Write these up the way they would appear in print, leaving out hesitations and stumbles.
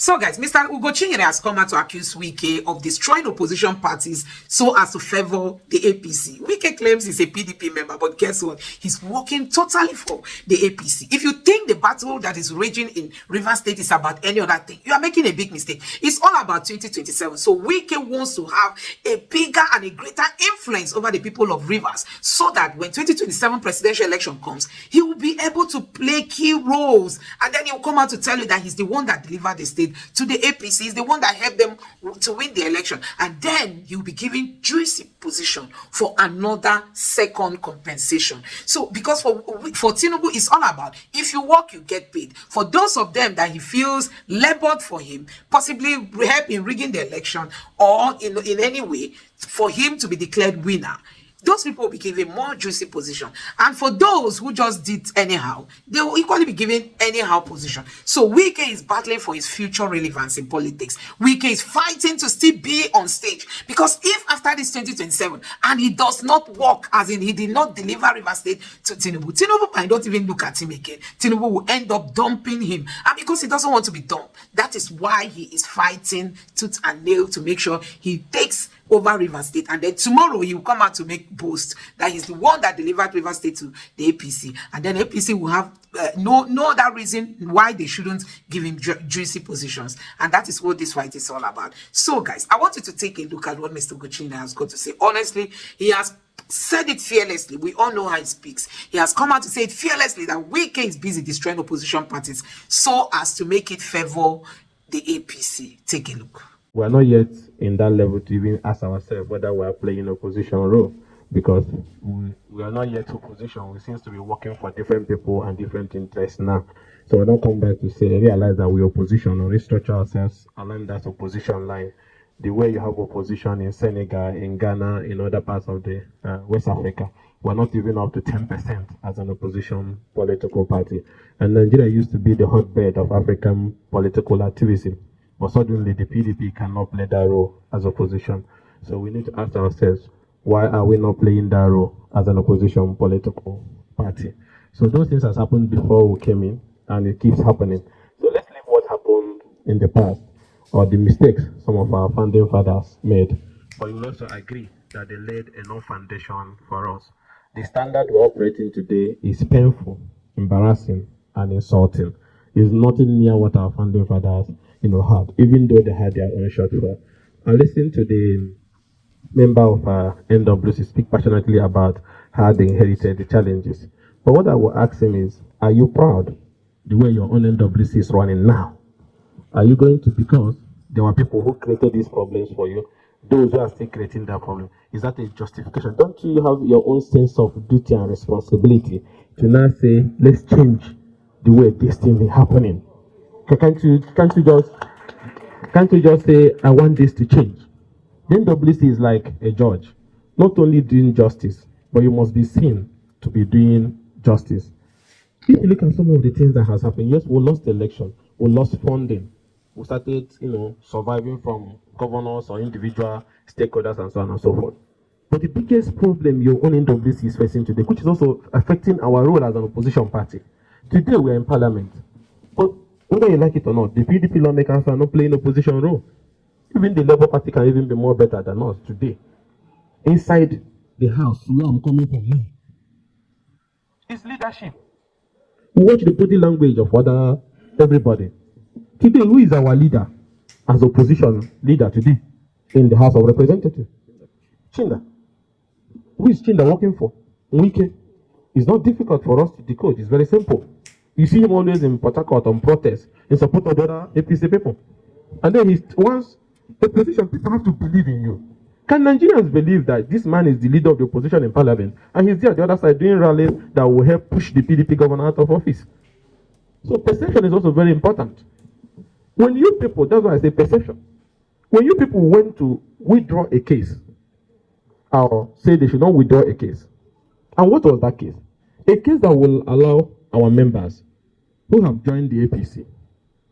So, guys, Mr. Ugochinyere has come out to accuse Wike of destroying opposition parties so as to favor the APC. Wike claims he's a PDP member, but guess what? He's working totally for the APC. If you think the battle that is raging in Rivers State is about any other thing, you are making a big mistake. It's all about 2027. So, Wike wants to have a bigger and a greater influence over the people of Rivers so that when 2027 presidential election comes, he will be able to play key roles, and then he'll come out to tell you that he's the one that delivered the state to the APC, he's the one that helped them to win the election, and then he'll be given juicy position for another second compensation. So because for Tinubu, it's all about if you work, you get paid. For those of them that he feels labored for him, possibly help in rigging the election or in any way for him to be declared winner, those people will be given more juicy position. And for those who just did anyhow, they will equally be given anyhow position. So Wike is battling for his future relevance in politics. Wike is fighting to still be on stage. Because if after this 2027, and he does not work, as in he did not deliver Rivers State to Tinubu might not even look at him again. Tinubu will end up dumping him. And because he doesn't want to be dumped, that is why he is fighting tooth and nail to make sure he takes over Rivers State, and then tomorrow he will come out to make boast that he's the one that delivered Rivers State to the APC, and then APC will have no other reason why they shouldn't give him juicy positions, and that is what this fight is all about. So, guys, I want you to take a look at what Mr. Ugochinyere has got to say. Honestly, he has said it fearlessly. We all know how he speaks. He has come out to say it fearlessly that Wike is busy destroying opposition parties so as to make it favor the APC. Take a look. We are not yet in that level to even ask ourselves whether we are playing opposition role, because we are not yet opposition. We seem to be working for different people and different interests now. So we don't come back to say, realize that we're opposition or restructure ourselves along that opposition line. The way you have opposition in Senegal, in Ghana, in other parts of the West Africa, we're not even up to 10% as an opposition political party. And Nigeria used to be the hotbed of African political activism. But suddenly the PDP cannot play that role as opposition. So we need to ask ourselves, why are we not playing that role as an opposition political party? So those things has happened before we came in, and it keeps happening. So let's leave what happened in the past, or the mistakes some of our founding fathers made. But you will also agree that they laid enough foundation for us. The standard we're operating today is painful, embarrassing, and insulting. It's nothing near what our founding fathers had, even though they had their own shortfall. I listened to the member of NWC speak passionately about how they inherited the challenges. But what I will ask him is, are you proud the way your own NWC is running now? Are you going to, because there were people who created these problems for you, those who are still creating that problem, is that a justification? Don't you have your own sense of duty and responsibility to now say, let's change the way this thing is happening? Can't you just say, I want this to change? The NWC is like a judge, not only doing justice, but you must be seen to be doing justice. If you look at some of the things that has happened, yes, we lost the election, we lost funding, we started, surviving from governors or individual stakeholders and so on and so forth. But the biggest problem your own NWC is facing today, which is also affecting our role as an opposition party, today we are in parliament. But whether you like it or not, the PDP lawmakers are not playing opposition role. Even the Labour Party can even be more better than us today. Inside the house, where I'm coming from now, it's leadership. We watch the body language of everybody. Today, who is our leader as opposition leader today in the House of Representatives? Chinda. Who is Chinda working for? Wike. It's not difficult for us to decode. It's very simple. You see him always in Port Harcourt on protest in support of the other APC people. And then once the position, people have to believe in you. Can Nigerians believe that this man is the leader of the opposition in parliament and he's there at the other side doing rallies that will help push the PDP governor out of office? So perception is also very important. When you people, that's why I say perception. When you people went to withdraw a case, or say they should not withdraw a case, and what was that case? A case that will allow our members who have joined the APC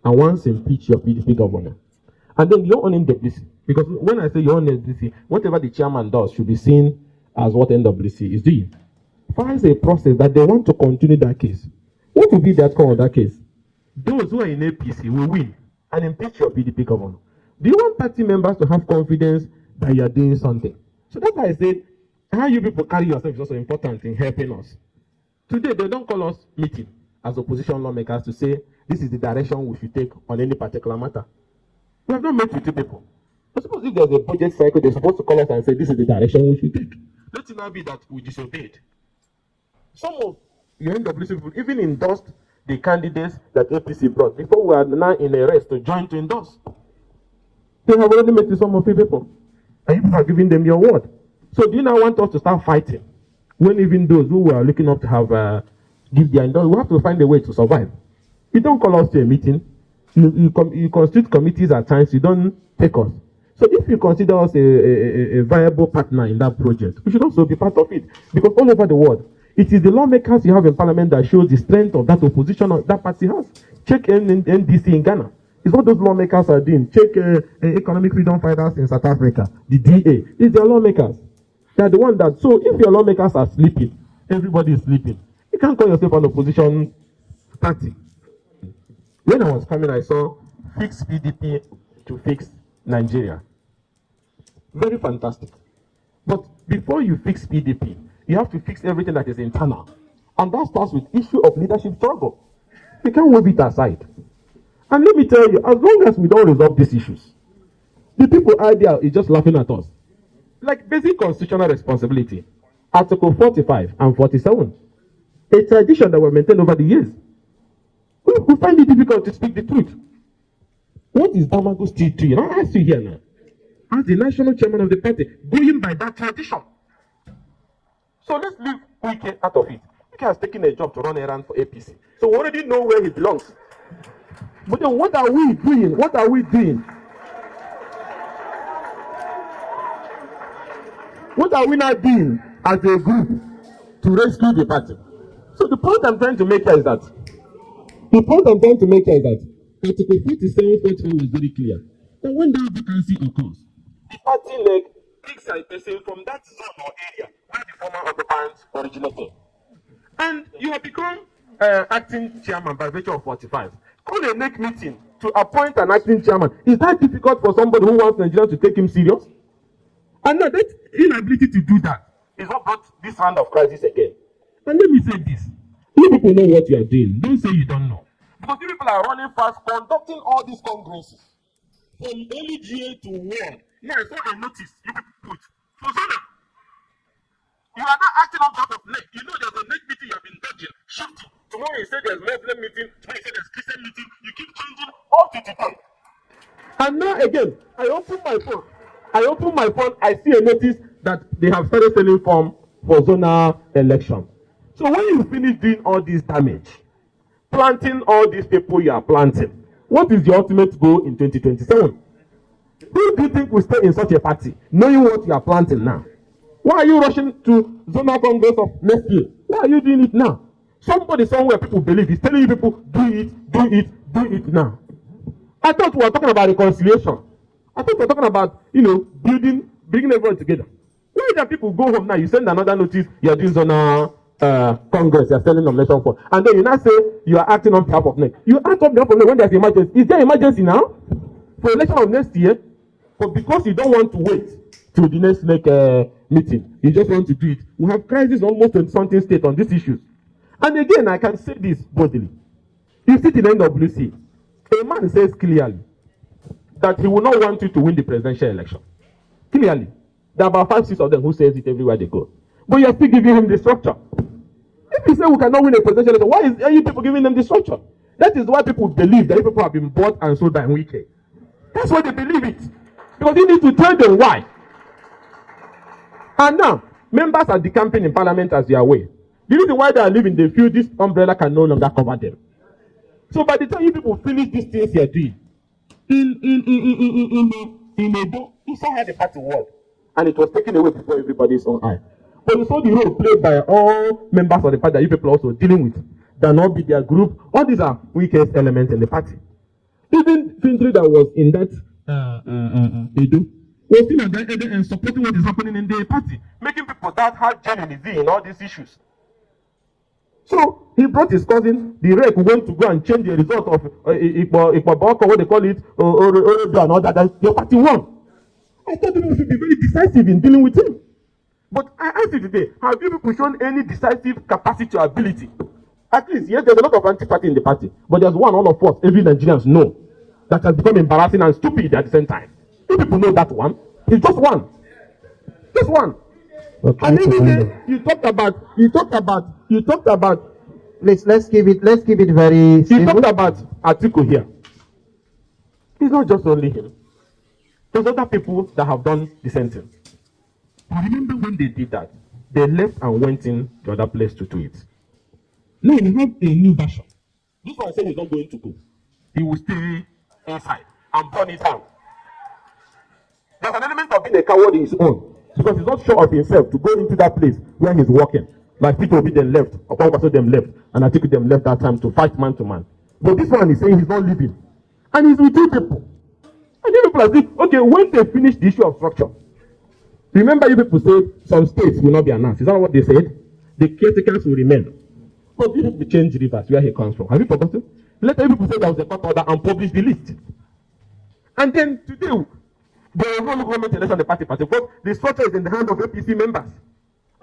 and once impeach your PDP governor, and then your own NWC, because when I say your own NWC, whatever the chairman does should be seen as what NWC is doing. Files a process that they want to continue that case. What will be the outcome of that case? Those who are in APC will win, and impeach your PDP governor. Do you want party members to have confidence that you are doing something? So that's why I said, how you people carry yourself is also important in helping us. Today, they don't call us meeting as opposition lawmakers to say this is the direction we should take on any particular matter. We have not met with you people. I suppose if there's a budget cycle, they're supposed to call us and say this is the direction we should take. Let it not be that we disobeyed. Some of your NWC people even endorsed the candidates that APC brought before we are now in a race to join to endorse. They have already met with some of you people, and you are giving them your word. So do you now want us to start fighting when even those who were looking up to have give their endorsement, we have to find a way to survive. You don't call us to a meeting. You constitute committees at times. You don't take us. So if you consider us a viable partner in that project, we should also be part of it. Because all over the world, it is the lawmakers you have in parliament that shows the strength of that opposition that party has. Check NDC in Ghana. It's what those lawmakers are doing. Check economic freedom fighters in South Africa. The DA. It's their lawmakers. They are the one that. So if your lawmakers are sleeping, everybody is sleeping. You can't call yourself an opposition party. When I was coming, I saw fix PDP to fix Nigeria. Very fantastic. But before you fix PDP, you have to fix everything that is internal. And that starts with issue of leadership struggle. You can't wave it aside. And let me tell you, as long as we don't resolve these issues, the people out there is just laughing at us. Like basic constitutional responsibility, Article 45 and 47, a tradition that was maintained over the years. We find it difficult to speak the truth. What is Damago still doing? I ask you here now. As the national chairman of the party, going by that tradition. So let's leave Wike out of it. Wike has taken a job to run errands for APC. So we already know where he belongs. But then what are we doing? What are we doing? What are we now doing as a group to rescue the party? So the point I'm trying to make here is that Article 47, 44 was very clear. That when that vacancy occurs, the party leg takes a person from that zone or area where the former occupants originated. And you have become acting chairman by virtue of 45. Call a next meeting to appoint an acting chairman. Is that difficult for somebody who wants Nigeria to take him serious? And now that inability to do that is what brought this round of crisis again. And let me say this. You people know what you are doing. Don't say you don't know. Because you people are running fast, conducting all these congresses. From early GA to war. Now I saw a notice you people put. For Zona, you are not acting on behalf of NEC. You know there's a NEC meeting you have been dodging, shifting. Tomorrow you say there's Muslim meeting, tomorrow you say there's Christian meeting. You keep changing all to today. And now again, I open my phone, I see a notice that they have started selling form for zonal election. So when you finish doing all this damage, planting all these people you are planting, what is your ultimate goal in 2027? Who do you think will stay in such a party, knowing what you are planting now? Why are you rushing to zonal congress of next year? Why are you doing it now? Somebody somewhere people believe is telling you people, do it now. I thought we were talking about reconciliation. I thought we were talking about, bringing everyone together. Why do people go home now? You send another notice, you are doing zonal congress, you are selling nomination for, and then you now say you are acting on behalf of NEC. You act on behalf of NEC when there's emergency. Is there emergency now for election of next year? But because you don't want to wait till the next NEC meeting, you just want to do it. We have crisis almost in something state on these issues. And again, I can say this boldly. You sit in NWC, a man says clearly that he will not want you to win the presidential election. Clearly. There are about 5-6 of them who says it everywhere they go. But you are still giving him the structure. If you say we cannot win a presidential election, why are you people giving them the structure? That is why people believe that people have been bought and sold by Wike. That's why they believe it. Because you need to tell them why. And now, members are decamping in parliament as they are aware. The reason why they are leaving, they feel this umbrella can no longer cover them. So by the time you people finish these things you are doing, in Edo, you saw how the party was. And it was taken away before everybody's own eye. But you saw the role played by all members of the party that you people are also dealing with. That not be their group. All these are weakest elements in the party. Even Findlay that was in that Edo was still at that Edo and supporting what is happening in the party. Making people that hard genuine in all these issues. So he brought his cousin. The rec went to go and change the result of Ikpaboko, what they call it, and all that. Your party won. I thought people should be very decisive in dealing with him. But I ask you today, have you people shown any decisive capacity or ability? At least, yes, there's a lot of anti-party in the party, but there's one all of us, every Nigerians know, that has become embarrassing and stupid at the same time. You people know that one. It's just one. Just one. Okay, And even then, you talked about. let's keep it very You simple. talked about Atiku here. It's not just only him. There's other people that have done the same thing. But remember when they did that, they left and went in the other place to do it. Now we have a new version. This one said he's not going to go. He will stay inside and burn it down. There's an element of being a coward in his own, because he's not sure of himself to go into that place where he's working. Like Peter Obi them left, Okwakwaso them left, and Atiku them left that time to fight man to man. But this one is saying he's not leaving. And he's with two people. And you people are saying, okay, when they finish the issue of structure, remember you people said some states will not be announced. Is that what they said? The caretakers will remain. But you people change Rivers, where he comes from. Have you forgotten? Later people say there was a court order and publish the list. And then today, there is no local government election the party, because the structure is in the hands of APC members.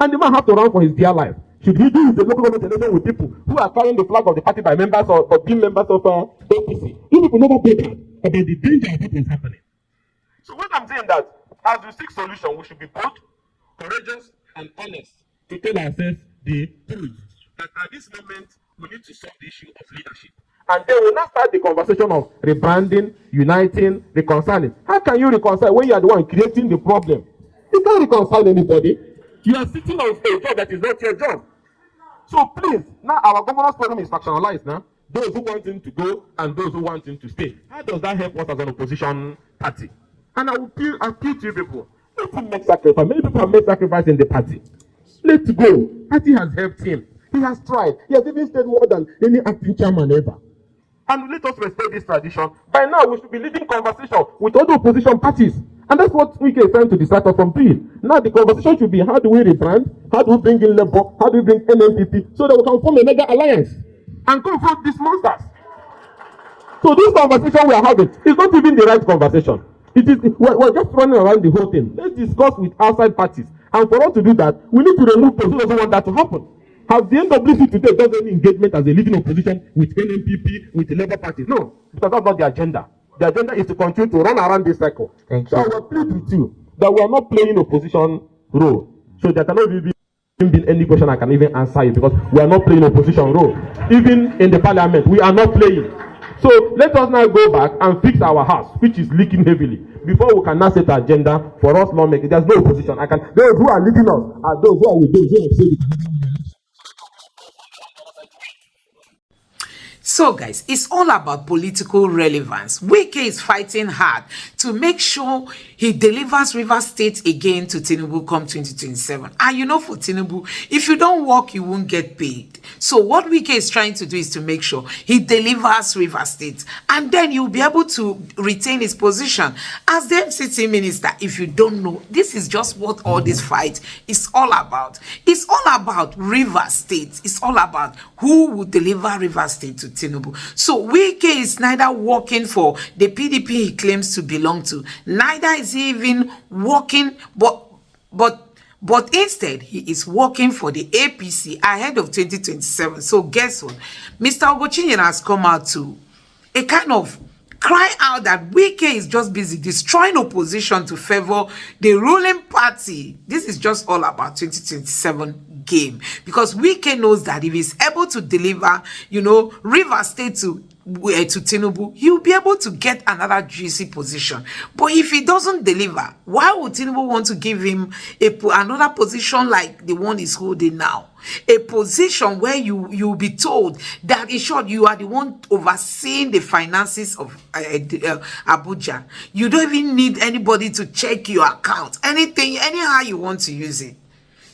And the man have to run for his dear life. Should he do the local government election with people who are carrying the flag of the party by members or being members of APC? You people never think about the danger of what is happening. So when I'm saying that, as we seek solution, we should be both courageous and honest to tell ourselves the truth. That at this moment, we need to solve the issue of leadership. And then we'll now start the conversation of rebranding, uniting, reconciling. How can you reconcile when you are the one creating the problem? You can't reconcile anybody. You are sitting on a job that is not your job. So please, now our governance program is factionalized now. Those who want him to go and those who want him to stay. How does that help us as an opposition party? And I will appeal to you people. Let him make sacrifice. Many people have made sacrifice in the party. Let's go. Party has helped him. He has tried. He has even stayed more than any acting chairman ever. And let us respect this tradition. By now, we should be leading conversation with other opposition parties. And that's what Wike is trying to distract us from doing. Now the conversation should be, how do we rebrand? How do we bring in Labour? How do we bring NNPP? So that we can form a mega alliance and confront these monsters. So this conversation we are having is not even the right conversation. We're just running around the whole thing. Let's discuss with outside parties. And for us to do that, we need to remove those who doesn't want that to happen. Have the NWC today done any engagement as a leading opposition with NNPP, with the Labour Party? No, because that's not the agenda. The agenda is to continue to run around this cycle. Thank so you. I will plead with you that we are not playing opposition role. So there cannot be any question I can even answer you, because we are not playing opposition role. Even in the parliament, we are not playing. So let us now go back and fix our house, which is leaking heavily, before we can now set an agenda for us lawmakers. There's no opposition. Those who are leading us are those who are with those who have said it. So guys, it's all about political relevance. Wike is fighting hard to make sure he delivers Rivers State again to Tinubu come 2027. And you know, for Tinubu, if you don't work, you won't get paid. So what Wike is trying to do is to make sure he delivers Rivers State, and then you'll be able to retain his position as the FCT minister. If you don't know, this is just what all this fight is all about. It's all about Rivers State. It's all about who will deliver Rivers State to Tinubu. So Wike is neither working for the PDP he claims to belong to, neither is he even working, but instead he is working for the APC ahead of 2027. So guess what? Mr. Ugochinyere has come out to a kind of cry out that Wike is just busy destroying opposition to favor the ruling party. This is just all about 2027 game, because Wike knows that if he's able to deliver, Rivers State to Tinubu, he'll be able to get another juicy position. But if he doesn't deliver, why would Tinubu want to give him another position like the one he's holding now? A position where you'll be told that in short you are the one overseeing the finances of Abuja. You don't even need anybody to check your account. Anyhow you want to use it.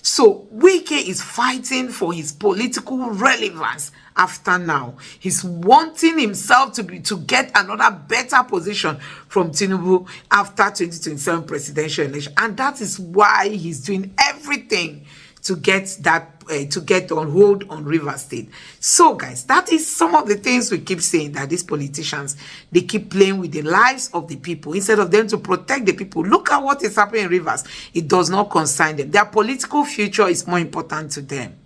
So Wike is fighting for his political relevance after now. He's wanting himself to get another better position from Tinubu after 2027 presidential election. And that is why he's doing everything to get that to get on hold on Rivers State. So guys, that is some of the things we keep saying, that these politicians, they keep playing with the lives of the people instead of them to protect the people. Look at what is happening in Rivers. It does not concern them. Their political future is more important to them.